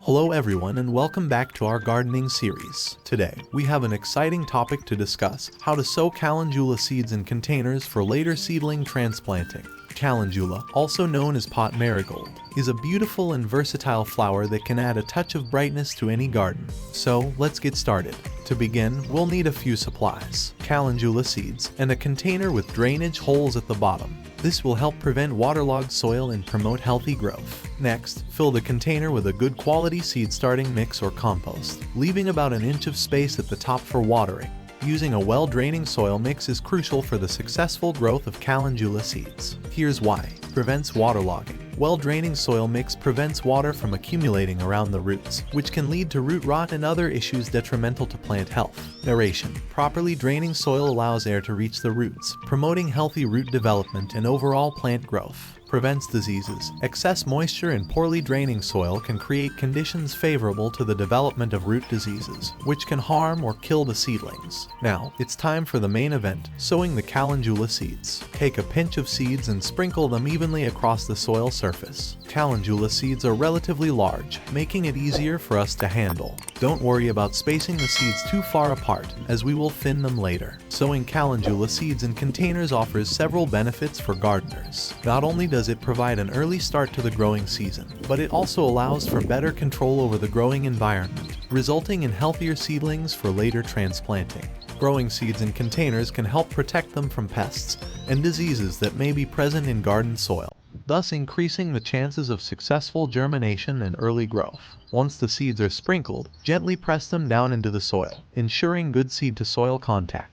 Hello everyone and welcome back to our gardening series. Today, we have an exciting topic to discuss: how to sow calendula seeds in containers for later seedling transplanting. Calendula, also known as pot marigold, is a beautiful and versatile flower that can add a touch of brightness to any garden. So, let's get started. To begin, we'll need a few supplies: calendula seeds and a container with drainage holes at the bottom. This will help prevent waterlogged soil and promote healthy growth. Next, fill the container with a good quality seed starting mix or compost, leaving about an inch of space at the top for watering. Using a well-draining soil mix is crucial for the successful growth of calendula seeds. Here's why. Prevents waterlogging. Well-draining soil mix prevents water from accumulating around the roots, which can lead to root rot and other issues detrimental to plant health. Aeration. Properly draining soil allows air to reach the roots, promoting healthy root development and overall plant growth. Prevents diseases. Excess moisture in poorly draining soil can create conditions favorable to the development of root diseases, which can harm or kill the seedlings. Now, it's time for the main event: sowing the calendula seeds. Take a pinch of seeds and sprinkle them evenly across the soil surface. Calendula seeds are relatively large, making it easier for us to handle. Don't worry about spacing the seeds too far apart, as we will thin them later. Sowing calendula seeds in containers offers several benefits for gardeners. Not only does it provide an early start to the growing season, but it also allows for better control over the growing environment, resulting in healthier seedlings for later transplanting. Growing seeds in containers can help protect them from pests and diseases that may be present in garden soil, thus increasing the chances of successful germination and early growth. Once the seeds are sprinkled, gently press them down into the soil, ensuring good seed-to-soil contact.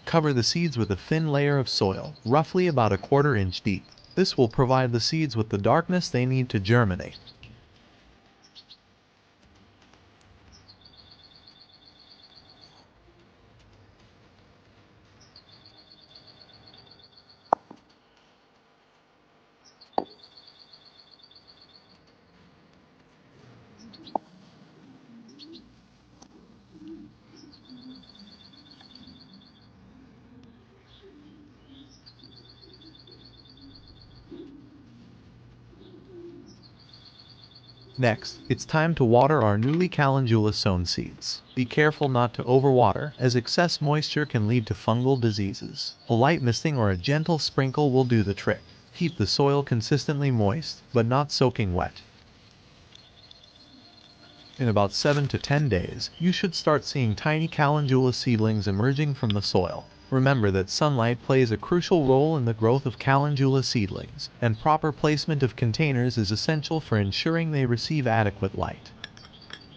Cover the seeds with a thin layer of soil, roughly about a quarter-inch deep. This will provide the seeds with the darkness they need to germinate. Next, it's time to water our newly calendula sown seeds. Be careful not to overwater, as excess moisture can lead to fungal diseases. A light misting or a gentle sprinkle will do the trick. Keep the soil consistently moist, but not soaking wet. In about 7 to 10 days, you should start seeing tiny calendula seedlings emerging from the soil. Remember that sunlight plays a crucial role in the growth of calendula seedlings, and proper placement of containers is essential for ensuring they receive adequate light.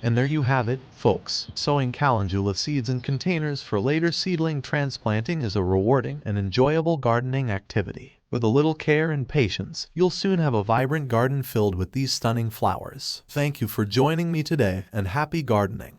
And there you have it, folks. Sowing calendula seeds in containers for later seedling transplanting is a rewarding and enjoyable gardening activity. With a little care and patience, you'll soon have a vibrant garden filled with these stunning flowers. Thank you for joining me today, and happy gardening.